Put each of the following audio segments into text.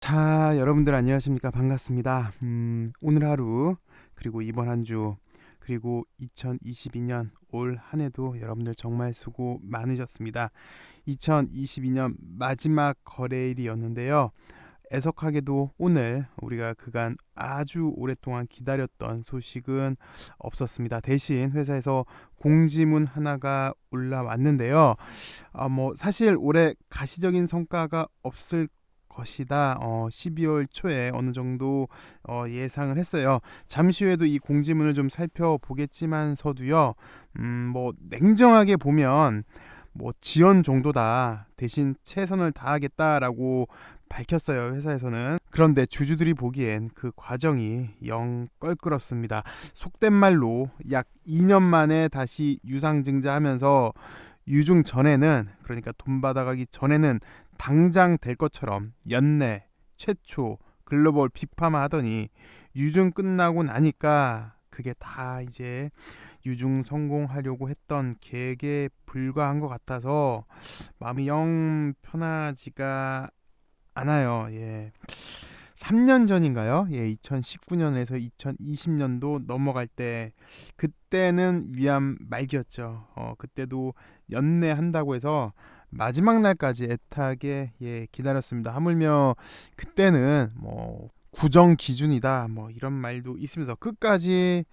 자, 여러분들 안녕하십니까? 반갑습니다. 오늘 하루, 그리고 이번 한 주, 그리고 2022년 올 한 해도 여러분들 정말 수고 많으셨습니다. 2022년 마지막 거래일이었는데요. 애석하게도 오늘 우리가 그간 아주 오랫동안 기다렸던 소식은 없었습니다. 대신 회사에서 공지문 하나가 올라왔는데요. 사실 올해 가시적인 성과가 없을 것이다. 12월 초에 어느 정도 예상을 했어요. 잠시 후에도 이 공지문을 좀 살펴보겠지만서도요. 냉정하게 보면 지연 정도다. 대신 최선을 다하겠다라고 밝혔어요. 회사에서는. 그런데 주주들이 보기엔 그 과정이 영 껄끄럽습니다. 속된 말로 약 2년 만에 다시 유상증자하면서 유중 전에는, 그러니까 돈 받아가기 전에는 당장 될 것처럼 연내 최초 글로벌 빅파마 하더니 유중 끝나고 나니까 그게 다 이제 유중 성공하려고 했던 계획에 불과한 것 같아서 마음이 영 편하지가 않아요. 예. 3년 전인가요? 예, 2019년에서 2020년도 넘어갈 때 그때는 위암 말기였죠. 그때도 연내한다고 해서 마지막 날까지 애타게 기다렸습니다. 하물며 그때는 구정 기준이다 이런 말도 있으면서 끝까지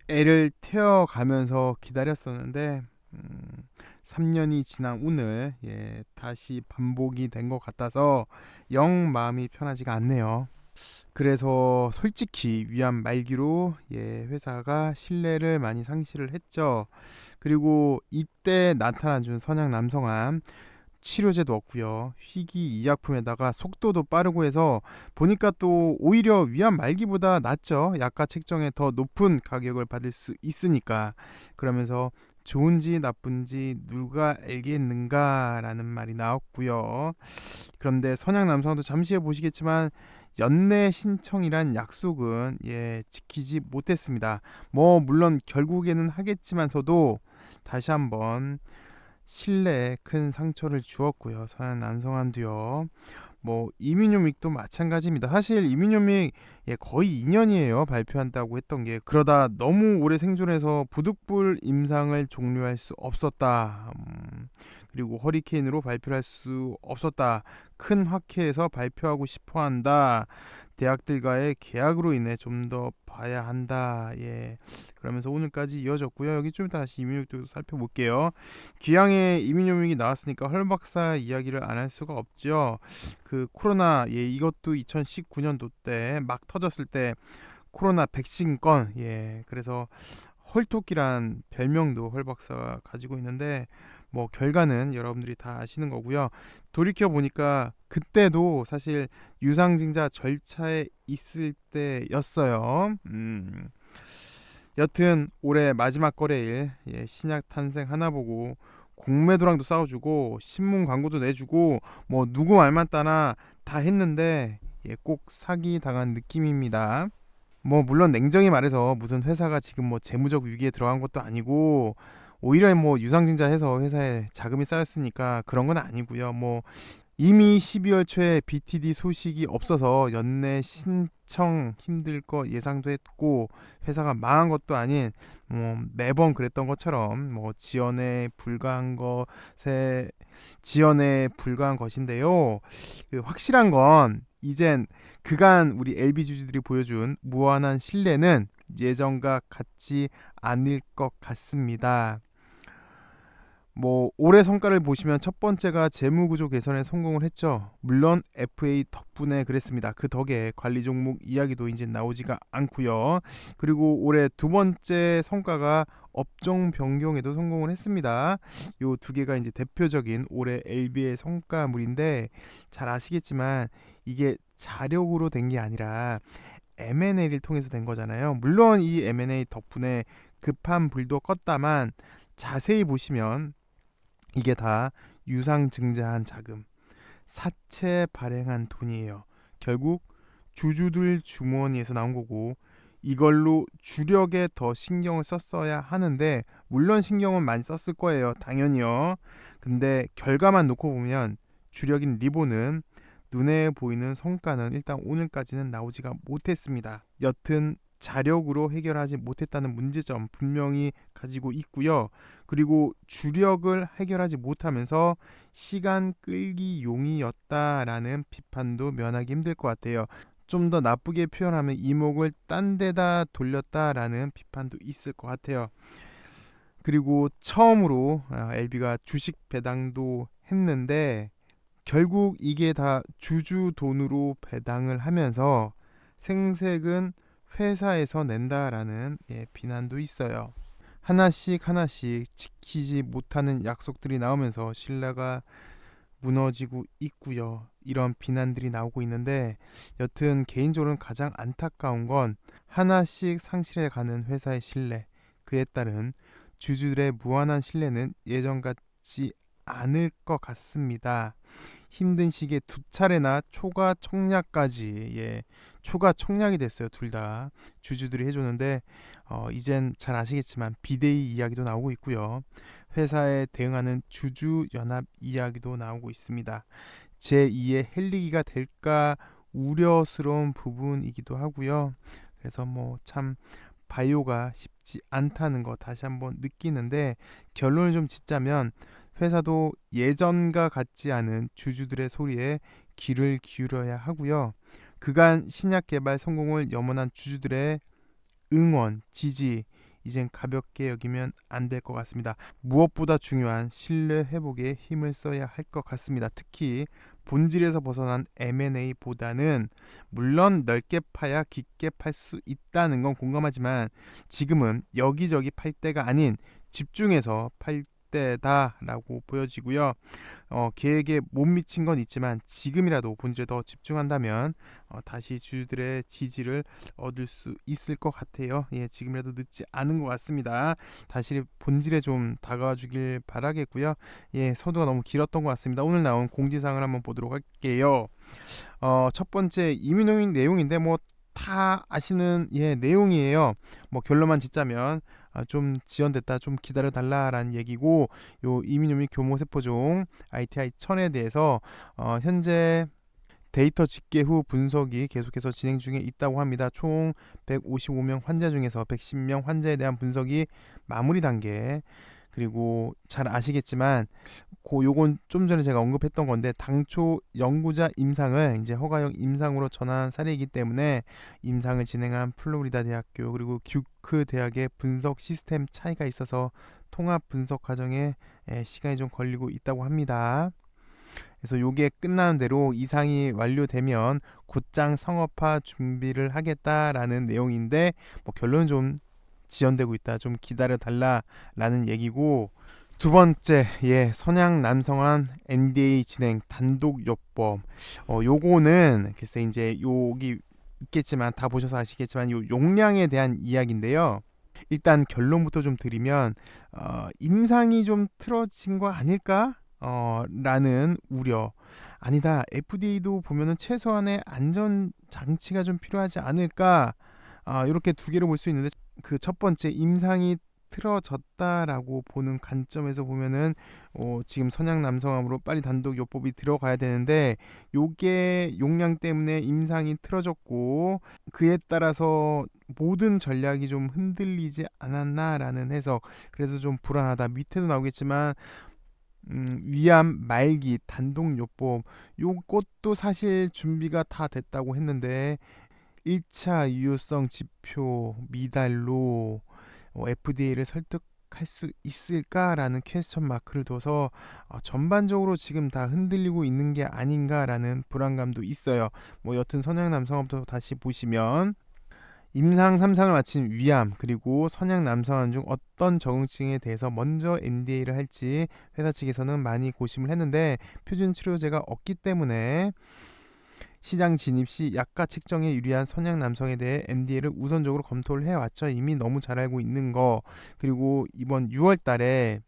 애를 태워가면서 기다렸었는데 3년이 지난 오늘 다시 반복이 된 것 같아서 영 마음이 편하지가 않네요. 그래서 솔직히 위암 말기로 회사가 신뢰를 많이 상실을 했죠. 그리고 이때 나타난 준 선양 남성암 치료제도 없고요. 희귀 의약품에다가 속도도 빠르고 해서 보니까 또 오히려 위암 말기보다 낫죠. 약가 책정에 더 높은 가격을 받을 수 있으니까. 그러면서 좋은지 나쁜지 누가 알겠는가라는 말이 나왔고요. 그런데 선양 남성도 잠시 후에 보시겠지만 연내 신청이란 약속은 지키지 못했습니다. 물론 결국에는 하겠지만서도 다시 한번 신뢰에 큰 상처를 주었고요. 서양 남성한도요. 이민요믹도 마찬가지입니다. 사실 이민요믹 거의 2년이에요. 발표한다고 했던 게. 그러다 너무 오래 생존해서 부득불 임상을 종료할 수 없었다. 그리고 허리케인으로 발표를 할 수 없었다. 큰 학회에서 발표하고 싶어 한다. 대학들과의 계약으로 인해 좀 더 봐야 한다. 그러면서 오늘까지 이어졌고요. 여기 좀 다시 이민요믹도 살펴볼게요. 귀향에 이민요믹이 나왔으니까 헐 박사 이야기를 안 할 수가 없죠. 그 코로나 이것도 2019년도 때 막 터졌을 때 코로나 백신권 그래서 헐토끼란 별명도 헐 박사가 가지고 있는데 결과는 여러분들이 다 아시는 거고요. 돌이켜 보니까 그때도 사실 유상증자 절차에 있을 때였어요. 여튼 올해 마지막 거래일 신약 탄생 하나 보고 공매도랑도 싸워주고 신문 광고도 내주고 누구 말만 따나 다 했는데 꼭 사기 당한 느낌입니다. 물론 냉정히 말해서 무슨 회사가 지금 재무적 위기에 들어간 것도 아니고 오히려 유상증자해서 회사에 자금이 쌓였으니까 그런 건 아니고요. 이미 12월 초에 BTD 소식이 없어서 연내 신청 힘들 거 예상도 했고 회사가 망한 것도 아닌 매번 그랬던 것처럼 지연에 불과한 것인데요. 그 확실한 건 이젠 그간 우리 LB 주주들이 보여준 무한한 신뢰는 예전과 같지 않을 것 같습니다. 올해 성과를 보시면 첫 번째가 재무구조 개선에 성공을 했죠. 물론 FA 덕분에 그랬습니다. 그 덕에 관리 종목 이야기도 이제 나오지가 않고요. 그리고 올해 두 번째 성과가 업종 변경에도 성공을 했습니다. 요 두 개가 이제 대표적인 올해 LB의 성과물인데 잘 아시겠지만 이게 자력으로 된 게 아니라 M&A를 통해서 된 거잖아요. 물론 이 M&A 덕분에 급한 불도 껐다만 자세히 보시면 이게 다 유상증자한 자금, 사채 발행한 돈이에요. 결국 주주들 주머니에서 나온 거고 이걸로 주력에 더 신경을 썼어야 하는데 물론 신경은 많이 썼을 거예요. 당연히요. 근데 결과만 놓고 보면 주력인 리본은 눈에 보이는 성과는 일단 오늘까지는 나오지가 못했습니다. 여튼 자력으로 해결하지 못했다는 문제점 분명히 가지고 있고요. 그리고 주력을 해결하지 못하면서 시간 끌기 용이었다라는 비판도 면하기 힘들 것 같아요. 좀 더 나쁘게 표현하면 이목을 딴 데다 돌렸다라는 비판도 있을 것 같아요. 그리고 처음으로 LB가 주식 배당도 했는데 결국 이게 다 주주 돈으로 배당을 하면서 생색은 회사에서 낸다라는 비난도 있어요. 하나씩 하나씩 지키지 못하는 약속들이 나오면서 신뢰가 무너지고 있고요. 이런 비난들이 나오고 있는데 여튼 개인적으로는 가장 안타까운 건 하나씩 상실해가는 회사의 신뢰, 그에 따른 주주들의 무한한 신뢰는 예전 같지 않을 것 같습니다. 힘든 시기에 두 차례나 초과 청약까지 초과 청약이 됐어요. 둘 다 주주들이 해줬는데 이젠 잘 아시겠지만 비대위 이야기도 나오고 있고요. 회사에 대응하는 주주연합 이야기도 나오고 있습니다. 제2의 헬리기가 될까 우려스러운 부분이기도 하고요. 그래서 참 바이오가 쉽지 않다는 거 다시 한번 느끼는데 결론을 좀 짓자면 회사도 예전과 같지 않은 주주들의 소리에 귀를 기울여야 하고요. 그간 신약 개발 성공을 염원한 주주들의 응원, 지지 이젠 가볍게 여기면 안 될 것 같습니다. 무엇보다 중요한 신뢰 회복에 힘을 써야 할 것 같습니다. 특히 본질에서 벗어난 M&A보다는 물론 넓게 파야 깊게 팔 수 있다는 건 공감하지만 지금은 여기저기 팔 때가 아닌 집중해서 팔 때다라고 보여지고요. 계획에 못 미친 건 있지만 지금이라도 본질에 더 집중한다면 다시 주주들의 지지를 얻을 수 있을 것 같아요. 지금이라도 늦지 않은 것 같습니다. 다시 본질에 좀 다가와 주길 바라겠고요. 서두가 너무 길었던 것 같습니다. 오늘 나온 공지사항을 한번 보도록 할게요. 첫 번째 이민호인 내용인데 다 아시는 내용이에요. 결론만 짓자면 좀 지연됐다, 좀 기다려 달라라는 얘기고, 요 이민유미 교모세포종 ITI 1000에 대해서 현재 데이터 집계 후 분석이 계속해서 진행 중에 있다고 합니다. 총 155명 환자 중에서 110명 환자에 대한 분석이 마무리 단계. 그리고 잘 아시겠지만 요건 좀 전에 제가 언급했던 건데 당초 연구자 임상을 이제 허가용 임상으로 전환한 사례이기 때문에 임상을 진행한 플로리다 대학교 그리고 듀크 대학의 분석 시스템 차이가 있어서 통합 분석 과정에 시간이 좀 걸리고 있다고 합니다. 그래서 요게 끝나는 대로 이상이 완료되면 곧장 상업화 준비를 하겠다라는 내용인데 결론은 좀 지연되고 있다, 좀 기다려 달라라는 얘기고, 두 번째 선양 남성한 NDA 진행 단독 요법, 요거는 글쎄 이제 여기 있겠지만 다 보셔서 아시겠지만 요 용량에 대한 이야기인데요. 일단 결론부터 좀 드리면 임상이 좀 틀어진 거 아닐까? 라는 우려. 아니다, FDA도 보면은 최소한의 안전 장치가 좀 필요하지 않을까? 이렇게 두 개로 볼 수 있는데 그 첫 번째 임상이 틀어졌다라고 보는 관점에서 보면은 지금 선양 남성암으로 빨리 단독 요법이 들어가야 되는데 요게 용량 때문에 임상이 틀어졌고 그에 따라서 모든 전략이 좀 흔들리지 않았나라는 해석. 그래서 좀 불안하다. 밑에도 나오겠지만 위암 말기 단독 요법 요것도 사실 준비가 다 됐다고 했는데 1차 유효성 지표 미달로 FDA를 설득할 수 있을까라는 퀘스천 마크를 둬서 전반적으로 지금 다 흔들리고 있는 게 아닌가라는 불안감도 있어요. 여튼 선양남성암부터 다시 보시면 임상 3상을 마친 위암 그리고 선양남성암 중 어떤 적응증에 대해서 먼저 NDA를 할지 회사 측에서는 많이 고심을 했는데 표준 치료제가 없기 때문에 시장 진입 시 약가 측정에 유리한 선양 남성에 대해 NDA를 우선적으로 검토를 해왔죠. 이미 너무 잘 알고 있는 거. 그리고 이번 6월 달에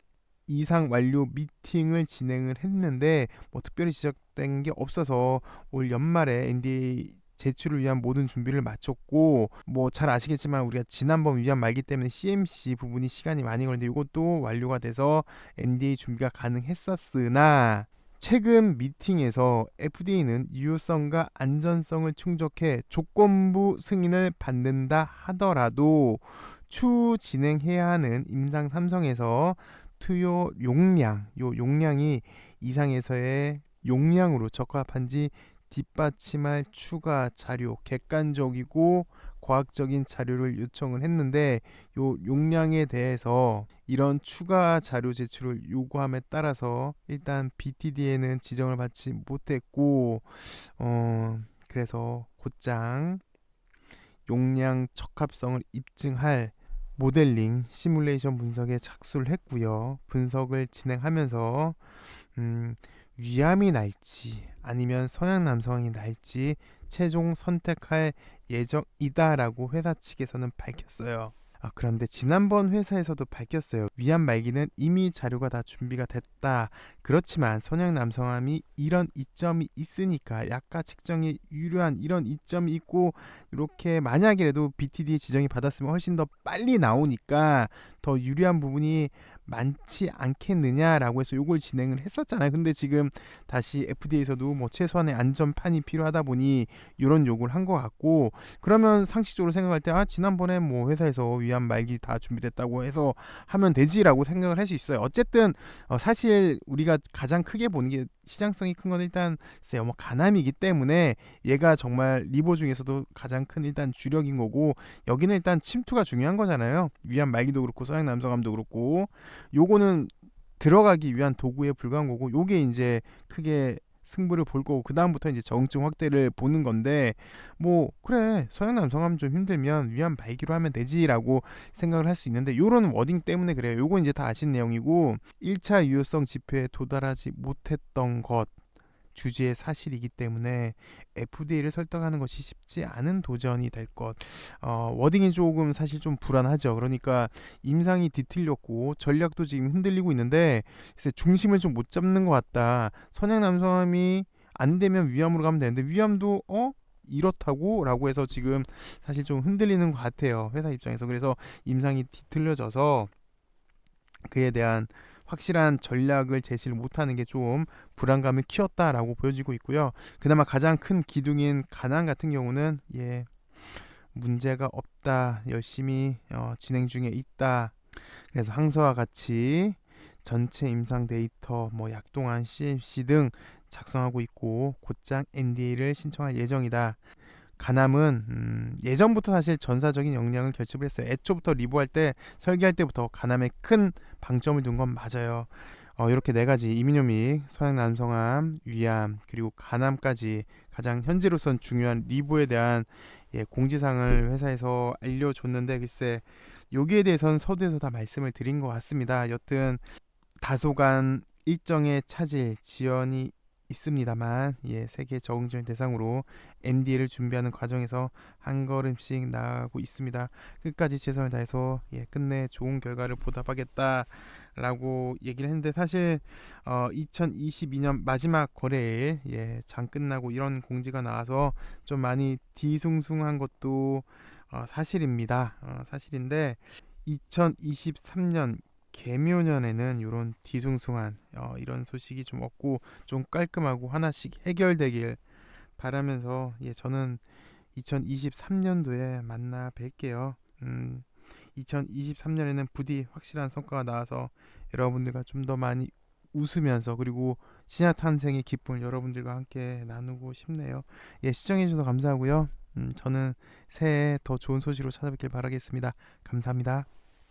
이상 완료 미팅을 진행을 했는데 특별히 지적된 게 없어서 올 연말에 NDA 제출을 위한 모든 준비를 마쳤고 잘 아시겠지만 우리가 지난번 위암 말기 때문에 CMC 부분이 시간이 많이 걸리는데 이것도 완료가 돼서 NDA 준비가 가능했었으나 최근 미팅에서 FDA는 유효성과 안전성을 충족해 조건부 승인을 받는다 하더라도 추후 진행해야 하는 임상 3성에서 투여 용량, 요 용량이 이상에서의 용량으로 적합한지 뒷받침할 추가 자료, 객관적이고 과학적인 자료를 요청을 했는데 요 용량에 대해서 이런 추가 자료 제출을 요구함에 따라서 일단 BTD에는 지정을 받지 못했고 그래서 곧장 용량 적합성을 입증할 모델링 시뮬레이션 분석에 착수를 했고요. 분석을 진행하면서 위암이 날지 아니면 성형 남성이 날지 최종 선택할 예정이다라고 회사 측에서는 밝혔어요. 그런데 지난번 회사에서도 밝혔어요. 위암 말기는 이미 자료가 다 준비가 됐다. 그렇지만 선형 남성암이 이런 이점이 있으니까 약가 측정에 유리한 이런 이점이 있고 이렇게 만약이라도 BTD 지정이 받았으면 훨씬 더 빨리 나오니까 더 유리한 부분이 많지 않겠느냐라고 해서 요걸 진행을 했었잖아요. 근데 지금 다시 FDA에서도 뭐 최소한의 안전판이 필요하다 보니 이런 요구를 한 것 같고 그러면 상식적으로 생각할 때 지난번에 뭐 회사에서 위암 말기 다 준비됐다고 해서 하면 되지라고 생각을 할 수 있어요. 어쨌든 사실 우리가 가장 크게 보는 게 시장성이 큰 건 일단 뭐 간암이기 때문에 얘가 정말 리보 중에서도 가장 큰 일단 주력인 거고 여기는 일단 침투가 중요한 거잖아요. 위암 말기도 그렇고 서양 남성암도 그렇고 요거는 들어가기 위한 도구에 불과한 거고 요게 이제 크게 승부를 볼 거고 그 다음부터 이제 정증 확대를 보는 건데 뭐 그래 서양 남성암 좀 힘들면 위암 말기로 하면 되지라고 생각을 할 수 있는데 요런 워딩 때문에 그래요. 요건 이제 다 아신 내용이고 1차 유효성 지표에 도달하지 못했던 것 주지의 사실이기 때문에 FDA를 설득하는 것이 쉽지 않은 도전이 될 것. 워딩이 조금 사실 좀 불안하죠. 그러니까 임상이 뒤틀렸고 전략도 지금 흔들리고 있는데 중심을 좀 못 잡는 것 같다. 선양 남성암이 안 되면 위암으로 가면 되는데 위암도 이렇다고 라고 해서 지금 사실 좀 흔들리는 것 같아요. 회사 입장에서. 그래서 임상이 뒤틀려져서 그에 대한 확실한 전략을 제시를 못하는 게 좀 불안감을 키웠다라고 보여지고 있고요. 그나마 가장 큰 기둥인 가난 같은 경우는 문제가 없다, 열심히 진행 중에 있다. 그래서 항소와 같이 전체 임상 데이터, 뭐 약동안 CMC 등 작성하고 있고 곧장 NDA를 신청할 예정이다. 가남은 예전부터 사실 전사적인 역량을 결집을 했어요. 애초부터 리뷰할 때 설계할 때부터 가남에 큰 방점을 둔 건 맞아요. 이렇게 네 가지 이민효믹, 서양 남성암, 위암 그리고 가남까지 가장 현재로선 중요한 리뷰에 대한 공지사항을 회사에서 알려줬는데 글쎄 여기에 대해서는 서두에서 다 말씀을 드린 것 같습니다. 여튼 다소간 일정의 차질, 지연이 있습니다만 세계 적응증을 대상으로 NDA를 준비하는 과정에서 한 걸음씩 나아가고 있습니다. 끝까지 최선을 다해서 끝내 좋은 결과를 보답하겠다라고 얘기를 했는데 사실 2022년 마지막 거래일 장 끝나고 이런 공지가 나와서 좀 많이 뒤숭숭한 것도 사실입니다. 사실인데 2023년 개묘년에는 이런 뒤숭숭한 이런 소식이 좀 없고 좀 깔끔하고 하나씩 해결되길 바라면서 저는 2023년도에 만나 뵐게요. 2023년에는 부디 확실한 성과가 나와서 여러분들과 좀 더 많이 웃으면서 그리고 신약 탄생의 기쁨을 여러분들과 함께 나누고 싶네요. 시청해 주셔서 감사하고요. 저는 새해 더 좋은 소식으로 찾아뵙길 바라겠습니다. 감사합니다.